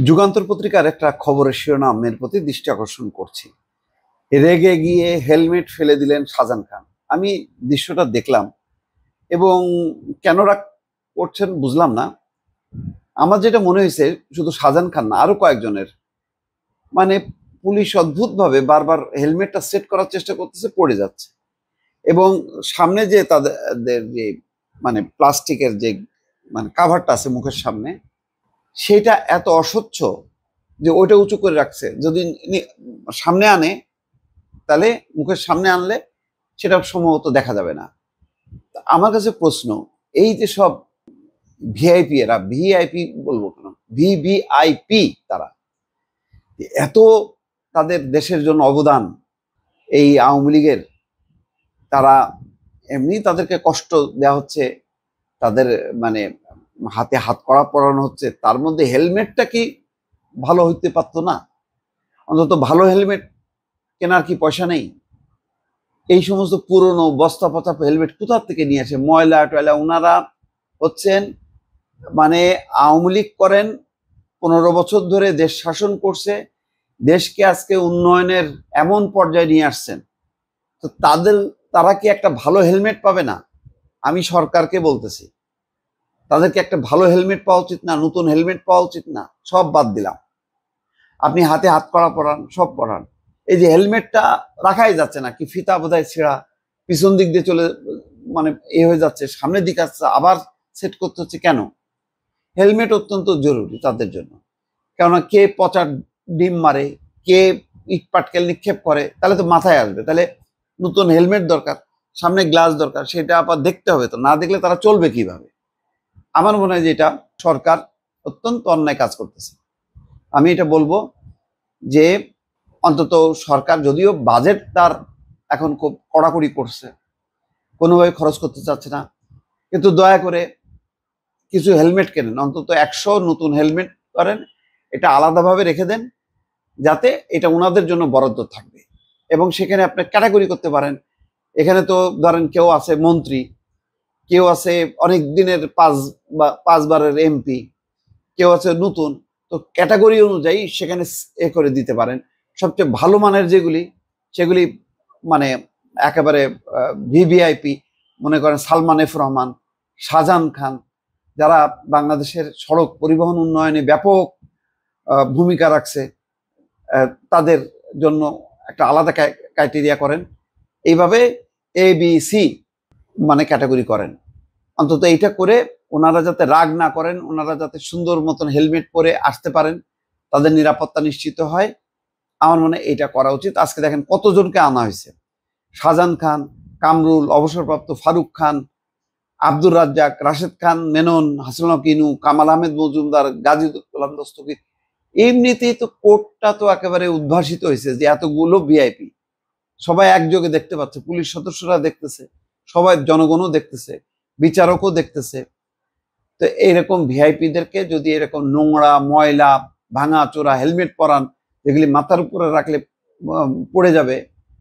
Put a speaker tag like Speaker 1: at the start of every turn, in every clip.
Speaker 1: যুগান্তর পত্রিকার একটা খবরের শিরোনামের প্রতি দৃষ্টি আকর্ষণ করছি। রেগে গিয়ে হেলমেট ফেলে দিলেন শাহজাহান খান। আমি দৃশ্যটা দেখলাম এবং কেন রাগ করছেন বুঝলাম না। আমার যেটা মনে হয়েছে, শুধু শাহজাহান খান না, আরো কয়েকজনের, মানে পুলিশ অদ্ভুতভাবে বারবার হেলমেটটা সেট করার চেষ্টা করতেছে, পড়ে যাচ্ছে। এবং সামনে যে তাদের যে মানে প্লাস্টিকের যে মানে কাভারটা আছে মুখের সামনে, সেটা এত অস্বচ্ছ যে ওইটা উঁচু করে রাখছে। যদি সামনে আনে, তাহলে মুখের সামনে আনলে সেটা সম্ভবত দেখা যাবে না। আমার কাছে প্রশ্ন, এই যে সব ভিআইপি, এরা ভিআইপি বলবো কেন, ভিভিআইপি, তারা এত তাদের দেশের জন্য অবদান, এই আওয়ামী লীগের, তারা এমনি তাদেরকে কষ্ট দেওয়া হচ্ছে, তাদের মানে হাতে হাত কড়া পরানো হচ্ছে, তার মধ্যে হেলমেটটা কি ভালো হইতে পারতো না? অন্তত ভালো হেলমেট কেনার কি পয়সা নেই? এই সমস্ত পুরনো বস্তা পচা হেলমেট কোথা থেকে নিয়ে আসে? ময়লা টয়লা। ওনারা হচ্ছেন মানে আওয়ামী লীগ করেন, 15 বছর ধরে দেশ শাসন করছে, দেশকে আজকে উন্নয়নের এমন পর্যায়ে নিয়ে আসছেন। তো তারা কি একটা ভালো হেলমেট পাবে না? আমি সরকারকে বলতেছি, তাদেরকে একটা ভালো হেলমেট পাওয়া উচিত না? নতুন হেলমেট পাওয়া উচিত না? সব বাদ দিলাম, আপনি হাতে হাত কড়া পরান, সব পরান, এই যে হেলমেটটা রাখাই যাচ্ছে না, কি ফিতা বোধহয় ছেঁড়া, পিছন দিক দিয়ে চলে মানে হয়ে যাচ্ছে, সামনের দিকে আসছে, আবার সেট করতে হচ্ছে কেন? হেলমেট অত্যন্ত জরুরি তাদের জন্য। কেননা কে পচা ডিম মারে, কে ইট পাটকেল নিক্ষেপ করে, তাহলে তো মাথায় আসবে। তাহলে নতুন হেলমেট দরকার, সামনে গ্লাস দরকার, সেটা আবার দেখতে হবে। তো না দেখলে তারা চলবে কিভাবে? আমার মনে হয় যে এটা সরকার অত্যন্ত অন্যায় কাজ করতেছে। আমি এটা বলবো যে অন্তত সরকার, যদিও বাজেট তার এখন খুব কড়াকড়ি করছে, কোনোভাবে খরচ করতে চাচ্ছে না, কিন্তু দয়া করে কিছু হেলমেট কেনেন, অন্তত 100 নতুন হেলমেট করেন, এটা আলাদাভাবে রেখে দেন, যাতে এটা ওনাদের জন্য বরাদ্দ থাকবে। এবং সেখানে আপনি ক্যাটাগরি করতে পারেন। এখানে তো ধরেন কেউ আছে মন্ত্রী, কেউ আছে অনেক দিনের 5বারের এমপি, কেউ আছে নতুন। তো ক্যাটাগরি অনুযায়ী সেখানে করে দিতে পারেন। সবচেয়ে ভালো মানের যেগুলি, সেগুলি মানে একেবারে ভিভিআইপি, মনে করেন সালমান এফ রহমান, শাহজাহান খান, যারা বাংলাদেশের সড়ক পরিবহন উন্নয়নে ব্যাপক ভূমিকা রাখছে, তাদের জন্য একটা আলাদা ক্রাইটেরিয়া করেন। এইভাবে ABC মানে ক্যাটাগরি করেন। অন্তত এইটা করে ওনারা যাতে রাগ না করেন, ওনারা যাতে সুন্দর মতন হেলমেট পরে আসতে পারেন, তাদের নিরাপত্তা নিশ্চিত হয়। আমার মনে হয় এটা করা উচিত। আজকে দেখেন কতজনকে আনা হয়েছে: শাহজাহান খান, কামরুল, অবসরপ্রাপ্ত ফারুক খান, আব্দুর রাজ্জাক, রাশেদ খান মেনন, হাসিনুল কিনু, কামাল আহমেদ মজুমদার, গাজী গোলাম দস্তগীর। এমনিতেই তো কোর্টটা তো একেবারে উদ্ভাসিত হয়েছে যে এতগুলো ভিআইপি সবাই একযোগে দেখতে পাচ্ছে, পুলিশ সদস্যরা দেখতেছে, সবাই, জনগণও দেখতেছে, বিচারকও দেখতেছে। তো এইরকম ভিআইপিদেরকে যদি এরকম নোংরা, ময়লা, ভাঙা চোরা হেলমেট পরান, যেগুলি মাথার উপরে রাখলে পড়ে যাবে,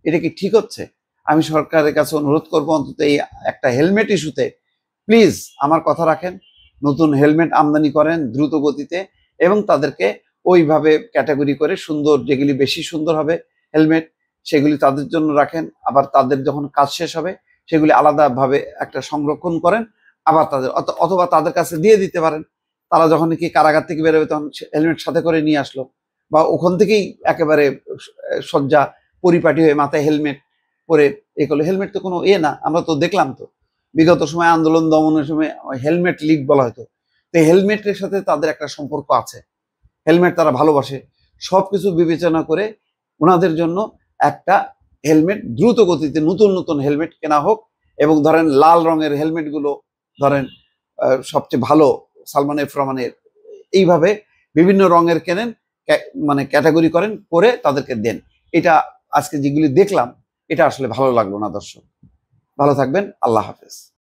Speaker 1: এটা কি ঠিক হচ্ছে? আমি সরকারের কাছে অনুরোধ করবো, অন্তত এই একটা হেলমেট ইস্যুতে প্লিজ আমার কথা রাখেন, নতুন হেলমেট আমদানি করেন দ্রুত গতিতে, এবং তাদেরকে ওইভাবে ক্যাটাগরি করে সুন্দর, যেগুলি বেশি সুন্দর হবে হেলমেট, সেগুলি তাদের জন্য রাখেন। আবার তাদের যখন কাজ শেষ হবে সেগুলি আলাদাভাবে একটা সংরক্ষণ করেন, আবার তাদের অথবা তাদের কাছে দিয়ে দিতে পারেন। তারা যখন কি কারাগার থেকে বেরোবে তখন হেলমেট সাথে করে নিয়ে আসলো, বা ওখান থেকেই একেবারে সজ্জা পরিপাটি হয়ে মাথায় হেলমেট পরে এ করলো। হেলমেট তো কোনো না, আমরা তো দেখলাম তো বিগত সময় আন্দোলন দমনের সময় হেলমেট লিগ বলা হতো। তো হেলমেটের সাথে তাদের একটা সম্পর্ক আছে, হেলমেট তারা ভালোবাসে। সবকিছু বিবেচনা করে ওনাদের জন্য একটা হেলমেট দ্রুত গতিতে নতুন নতুন হেলমেট কেনা হোক। এবং ধরেন লাল রঙের হেলমেট গুলো ধরেন সবচেয়ে ভালো সালমান এফ রহমানের, এইভাবে বিভিন্ন রঙের কেনেন, মানে ক্যাটাগরি করেন, করে তাদেরকে দেন। এটা আজকে যেগুলি দেখলাম, এটা আসলে ভালো লাগলো না। দর্শক ভালো থাকবেন, আল্লাহ হাফেজ।